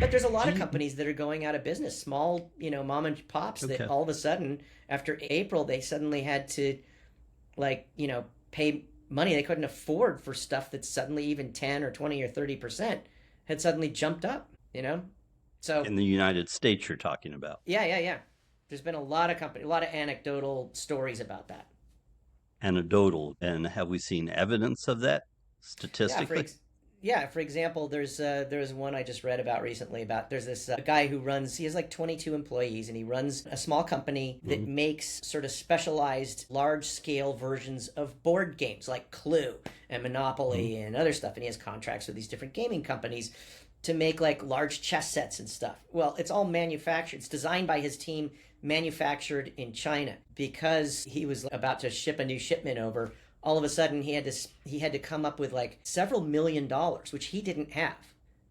But there's a lot Do of you, companies that are going out of business, small, mom and pops that okay. all of a sudden, after April, they suddenly had to, like, pay money they couldn't afford for stuff that's suddenly even 10 or 20 or 30% had suddenly jumped up. So, In the United States, you're talking about yeah, yeah, yeah. There's been a lot of anecdotal stories about that. anecdotal, and have we seen evidence of that Yeah, statistically? for example, there's one I just read about recently about there's this guy who runs he has like 22 employees and he runs a small company that Mhm. makes sort of specialized large scale versions of board games like Clue and Mhm. Monopoly and other stuff, and he has contracts with these different gaming companies to make like large chess sets and stuff. Well, it's all manufactured. It's designed by his team, manufactured in China because he was about to ship a new shipment over. All of a sudden, he had to come up with like several $1 million, which he didn't have,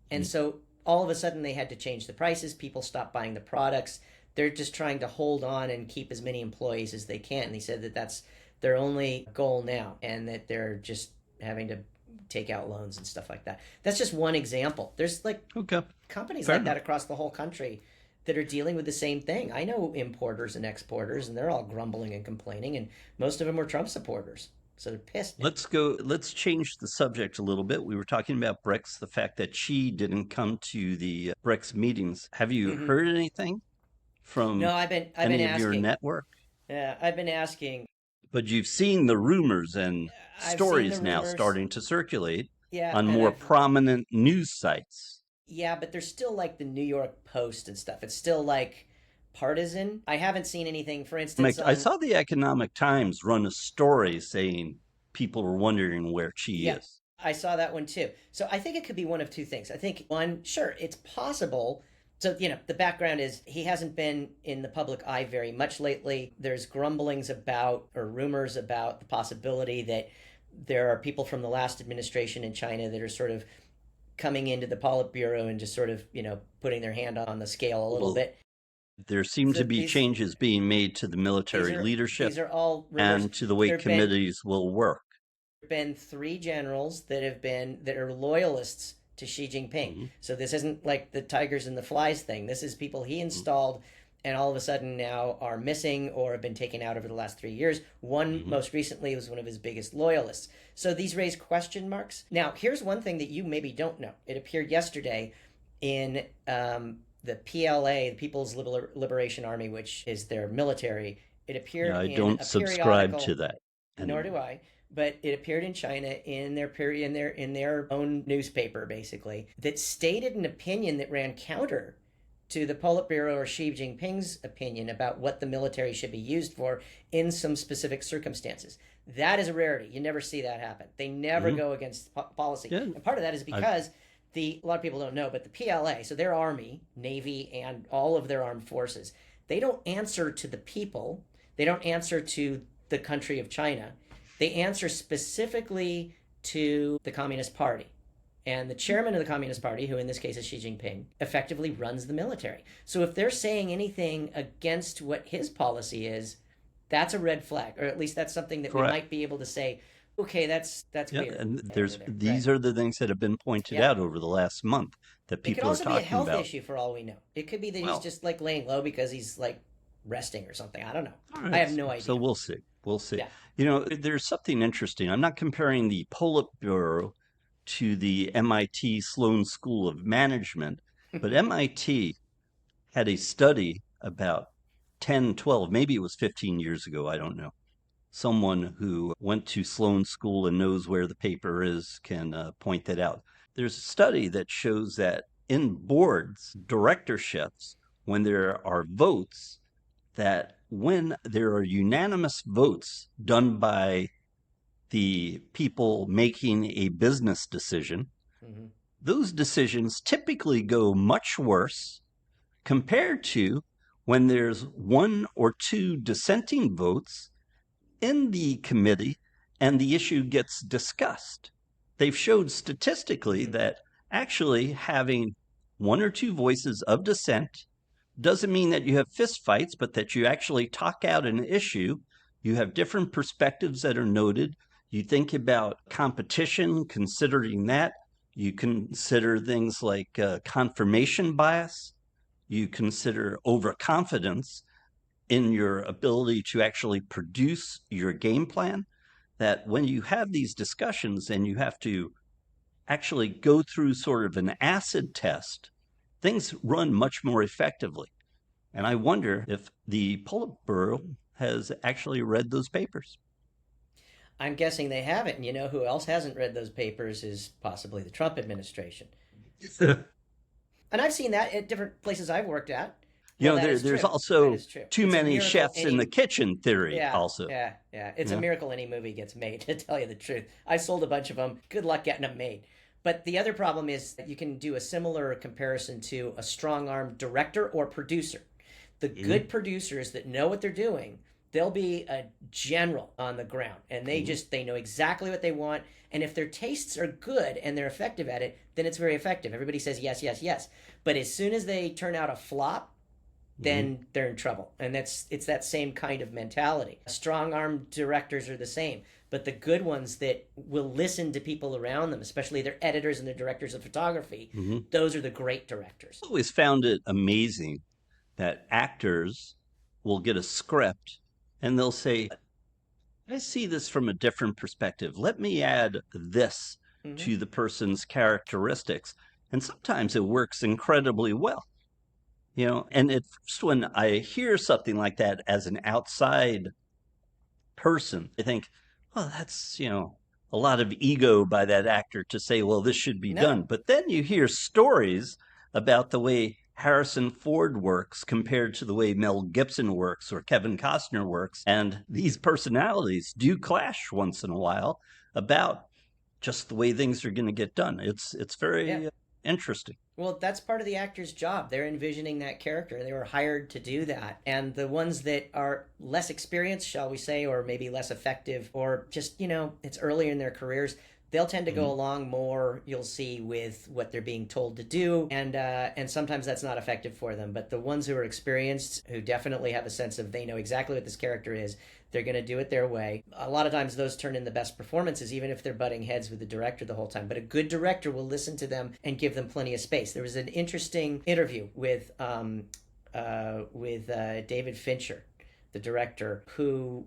and Mm. so all of a sudden they had to change the prices. People stopped buying the products. They're just trying to hold on and keep as many employees as they can. And he said that that's their only goal now, and that they're just having to take out loans and stuff like that. That's just one example. There's like Okay, companies fair like that enough. across the whole country that are dealing with the same thing. I know importers and exporters, and they're all grumbling and complaining, and most of them were Trump supporters. So they're pissed now. Let's change the subject a little bit. We were talking about BRICS, the fact that Xi didn't come to the BRICS meetings. Have you Mm-hmm. heard anything from No, I've been any of your asking. network? Yeah, I've been asking. But you've seen the rumors and I've seen the stories now rumors. starting to circulate Yeah, on and more I've prominent news sites. yeah, but there's still like the New York Post and stuff. It's still like partisan. I haven't seen anything, for instance, I on saw the Economic Times run a story saying people were wondering where Xi yeah, is. I saw that one too. So I think it could be one of two things. I think one, sure, it's possible. So, the background is he hasn't been in the public eye very much lately. There's grumblings about or rumors about the possibility that there are people from the last administration in China that are sort of coming into the Politburo and just sort of, putting their hand on the scale a little Well, bit. there seem So to be these changes being made to the these military are leadership these are all rumors. and to the way There've been committees will work. been three generals that are loyalists to Xi Jinping. Mhm. So this isn't like the tigers and the flies thing. This is people he installed and all of a sudden now are missing or have been taken out over the last 3 years. One Mhm. most recently was one of his biggest loyalists. So these raise question marks. Now, here's one thing that you maybe don't know. It appeared yesterday in the PLA, the People's Liberation Army, which is their military. It Yeah, appeared I in don't a subscribe to periodical, that nor do anymore. I, but it appeared in China in their period in their own newspaper, basically, that stated an opinion that ran counter to the Politburo or Xi Jinping's opinion about what the military should be used for in some specific circumstances. That is a rarity. You never see that happen. They never Mhm. go against policy, Yeah, and part of that is I, because a lot of people don't know, but the PLA, so their army, navy, and all of their armed forces, they don't answer to the people. They don't answer to the country of China. They answer specifically to the Communist Party. And the chairman of the Communist Party, who in this case is Xi Jinping, effectively runs the military. So if they're saying anything against what his policy is, that's a red flag, or at least that's something that we correct. might be able to say, okay, that's Yeah, weird and over there's there, right? these are the things that have been pointed Yeah. out over the last month that It could people are also be a talking health about. issue for all we know. It could be that he's Well, just like laying low because he's like resting or something. I don't know. all I right, have no so idea. we'll see. We'll see. Yeah. There's something interesting. I'm not comparing the Politburo to the MIT Sloan School of Management, but MIT had a study about 10, 12, maybe it was 15 years ago, I don't know. Someone who went to Sloan School and knows where the paper is can point that out. There's a study that shows that in boards, directorships, when there are votes, that when there are unanimous votes done by the people making a business decision, Hmm. those decisions typically go much worse compared to when there's one or two dissenting votes in the committee and the issue gets discussed. They've showed statistically Hmm. that actually having one or two voices of dissent doesn't mean that you have fistfights, but that you actually talk out an issue. You have different perspectives that are noted. You think about competition, considering that. You consider things like confirmation bias. You consider overconfidence in your ability to actually produce your game plan. That when you have these discussions and you have to actually go through sort of an acid test, things run much more effectively. And I wonder if the Politburo has actually read those papers. I'm guessing they haven't. And you know who else hasn't read those papers is possibly the Trump administration. And I've seen that at different places I've worked at. Well, that is There's true. That also is true. too It's a many miracle chefs in the any. kitchen theory, Yeah, also. yeah. It's a Yeah. miracle any movie gets made, to tell you the truth. I sold a bunch of them. Good luck getting them made. But the other problem is that you can do a similar comparison to a strong armed director or producer. The good producers that know what they're doing, they'll be a general on the ground and they know exactly what they want. And if their tastes are good and they're effective at it, then it's very effective. Everybody says yes, yes, yes. But as soon as they turn out a flop, then they're in trouble. And it's that same kind of mentality. Strong armed directors are the same, but the good ones that will listen to people around them, especially their editors and their directors of photography, those are the great directors. I always found it amazing that actors will get a script and they'll say, I see this from a different perspective. Let me add this to the person's characteristics. And sometimes it works incredibly well. And at first, when I hear something like that as an outside person, I think, well, that's, a lot of ego by that actor to say, well, this should be No. done. But then you hear stories about the way Harrison Ford works compared to the way Mel Gibson works or Kevin Costner works. And these personalities do clash once in a while about just the way things are going to get done. It's Yeah. very interesting. Well, that's part of the actor's job. They're envisioning that character. They were hired to do that. And the ones that are less experienced, shall we say, or maybe less effective, or just, it's earlier in their careers, they'll tend to go along more, you'll see, with what they're being told to do. And sometimes that's not effective for them. But the ones who are experienced, who definitely have a sense of they know exactly what this character is, they're going to do it their way. A lot of times those turn in the best performances, even if they're butting heads with the director the whole time. But a good director will listen to them and give them plenty of space. There was an interesting interview with David Fincher, the director, who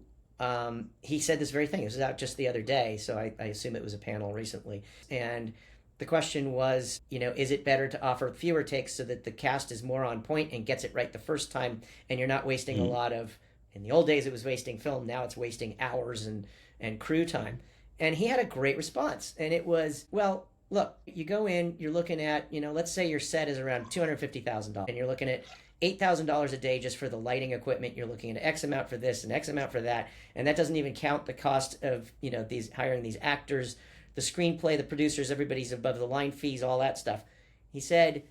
he said this very thing. It was out just the other day, so I assume it was a panel recently. And the question was, is it better to offer fewer takes so that the cast is more on point and gets it right the first time, and you're not wasting a lot of. In the old days, it was wasting film. Now it's wasting hours and crew time. And he had a great response. And it was, well, look, you go in, you're looking at, let's say your set is around $250,000. And you're looking at $8,000 a day just for the lighting equipment. You're looking at X amount for this and X amount for that. And that doesn't even count the cost of, these hiring these actors, the screenplay, the producers, everybody's above the line fees, all that stuff. He said,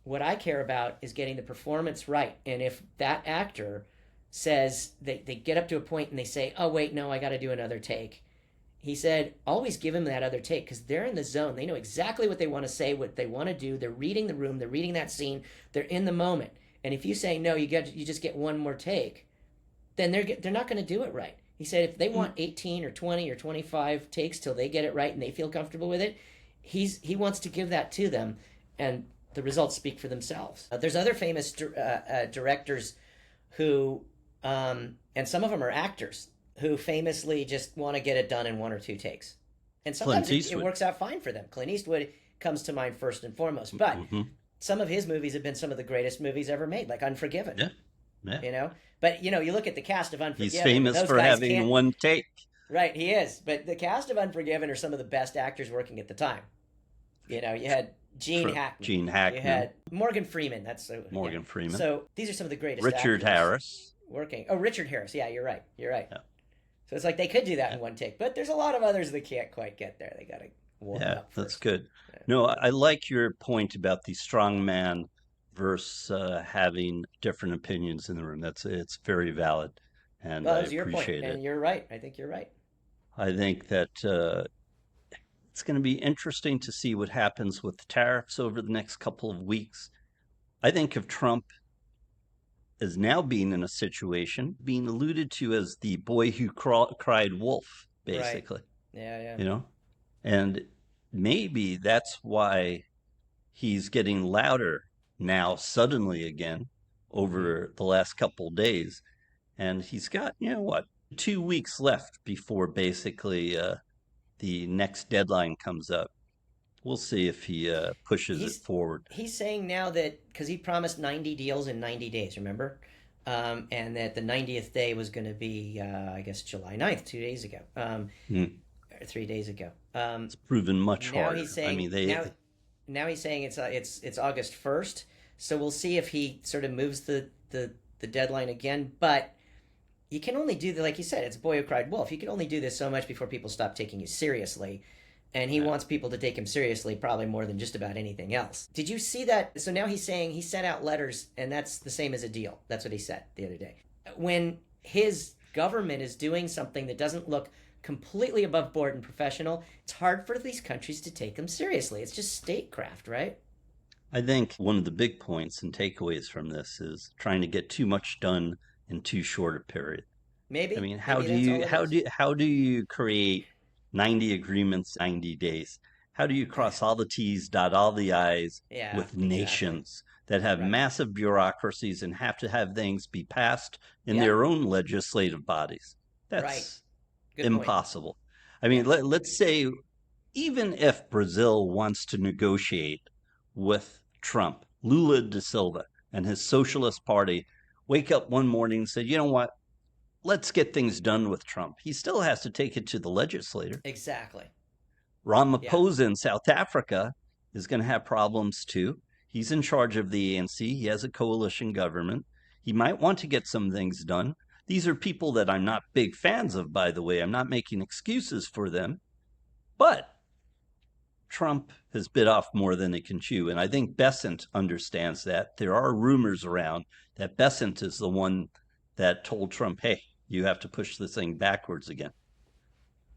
what I care about is getting the performance right. And if that actor says they get up to a point and they say, oh, wait, no, I got to do another take. He said, always give them that other take because they're in the zone. They know exactly what they want to say, what they want to do. They're reading the room. They're reading that scene. They're in the moment. And if you say, no, you just get one more take, then they're not going to do it right. He said if they want 18 or 20 or 25 takes till they get it right and they feel comfortable with it, he wants to give that to them. And the results speak for themselves. There's other famous directors who and some of them are actors who famously just want to get it done in one or two takes. And sometimes it works out fine for them. Clint Eastwood comes to mind first and foremost. But some of his movies have been some of the greatest movies ever made, like Unforgiven. Yeah. But, you look at the cast of Unforgiven. He's famous for having one take. Right, he is. But the cast of Unforgiven are some of the best actors working at the time. You had Gene Hackman. You had Morgan Freeman. That's Morgan Freeman. So these are some of the greatest Richard Harris. Working. Oh, Richard Harris. Yeah, you're right. Yeah. So it's like they could do that in one take, but there's a lot of others that can't quite get there. They got to warm up first. That's good. Yeah. No, I like your point about the strong man versus having different opinions in the room. It's very valid, and I appreciate it. And you're right. I think you're right. I think that it's going to be interesting to see what happens with the tariffs over the next couple of weeks. I think of Trump as now being in a situation, being alluded to as the boy who cried wolf, basically. Right. Yeah. And maybe that's why he's getting louder now suddenly again Hmm. over the last couple days. And he's got, 2 weeks left before basically the next deadline comes up. We'll see if he pushes it He's forward. he's saying now that because he promised 90 deals in 90 days, remember? And that the 90th day was going to be, I guess, July 9th, 2 days ago, Hmm. or 3 days ago. It's proven much Now he's harder. I saying mean, they now he's saying it's August 1st. So we'll see if he sort of moves the deadline again. But you can only do the, like you said, it's a boy who cried wolf. You can only do this so much before people stop taking you seriously. And he wants people to take him seriously probably more than just about anything else. Did you see that? So now he's saying he sent out letters, and that's the same as a deal. That's what he said the other day. When his government is doing something that doesn't look completely above board and professional, it's hard for these countries to take them seriously. It's just statecraft, right? I think one of the big points and takeaways from this is trying to get too much done in too short a period. I Maybe, mean, how maybe do that's you all it is. how do you create 90 agreements 90 days? How do you Yeah, cross all the T's, dot all the I's yeah, with exactly. nations that have Right. massive bureaucracies and have to have things be passed in Yep. their own legislative bodies? Right. That's Good point. impossible. I Yeah. mean, let's say even if Brazil wants to negotiate with Trump, Lula da Silva and his Socialist Party wake up one morning and say, you know what? Let's get things done with Trump. He still has to take it to the legislator. Exactly. Yeah. Ramaphosa in South Africa is going to have problems too. He's in charge of the ANC. He has a coalition government. He might want to get some things done. These are people that I'm not big fans of, by the way. I'm not making excuses for them. But Trump has bit off more than he can chew. And I think Besant understands that. There are rumors around that Besant is the one that told Trump, hey, you have to push this thing backwards again.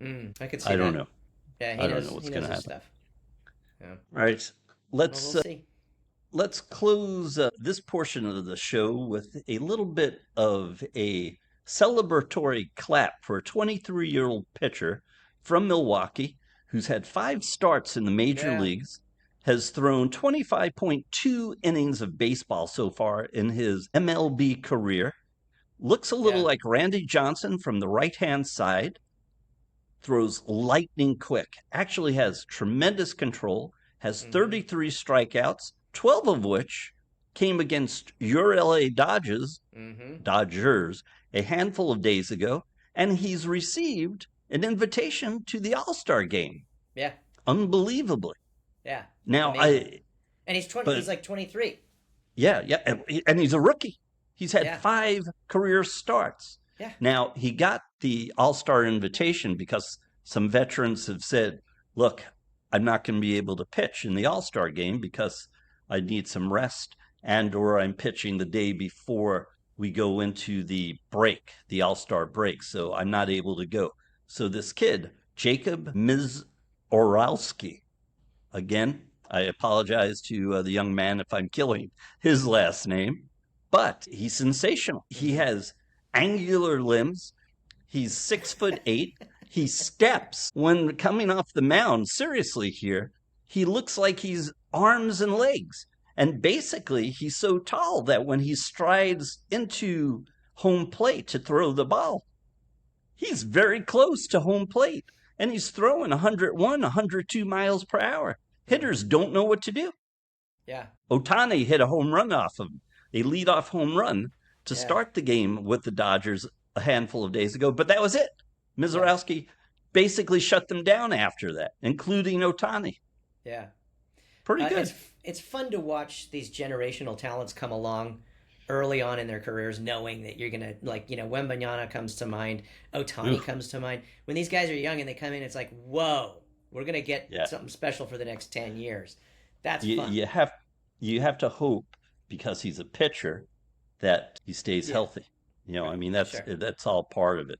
I could see I don't that. know. Yeah, I don't know he what's going knows to his happen. stuff. Yeah. All right. Well, Let's we'll see. let's close this portion of the show with a little bit of a celebratory clap for a 23-year-old pitcher from Milwaukee who's had 5 starts in the major Yeah. leagues, has thrown 25.2 innings of baseball so far in his MLB career, looks a little Yeah. like Randy Johnson from the right-hand side, throws lightning quick, actually has tremendous control, has Mm-hmm. 33 strikeouts, 12 of which came against your LA Mm-hmm. Dodgers a handful of days ago, and he's received an invitation to the All-Star game. Yeah. Unbelievably. Yeah. It's Now, amazing. And he's 20. He's but like 23. yeah, yeah, and he's a rookie. He's had Yeah. 5 career starts. Yeah. Now, he got the All-Star invitation because some veterans have said, look, I'm not going to be able to pitch in the All-Star game because I need some rest and or I'm pitching the day before we go into the break, the All-Star break, so I'm not able to go. So this kid, Jacob Mizorowski, again, I apologize to the young man if I'm killing his last name, but he's sensational. He Mm-hmm. has angular limbs. He's 6'8". He steps when coming off the mound. Seriously, here, he looks like he's arms and legs. And basically, he's so tall that when he strides into home plate to throw the ball, he's very close to home plate. And he's throwing 101, 102 miles per hour. Mm-hmm. Hitters don't know what to do. Yeah. Otani hit a home run off of him, a leadoff home run to Yeah. start the game with the Dodgers a handful of days ago, but that was it. Yeah. Mizorowski basically shut them down after that, including Otani. Yeah. Pretty It's good. it's fun to watch these generational talents come along early on in their careers, knowing that you're gonna, like, Wembanyama comes to mind, Otani Oof. comes to mind. When these guys are young and they come in, it's like, whoa, we're gonna get Yeah, something special for the next 10 years. That's you, fun. you have you have to hope because he's a pitcher that he stays Yeah. healthy. I Right. mean Sure. that's all part of it.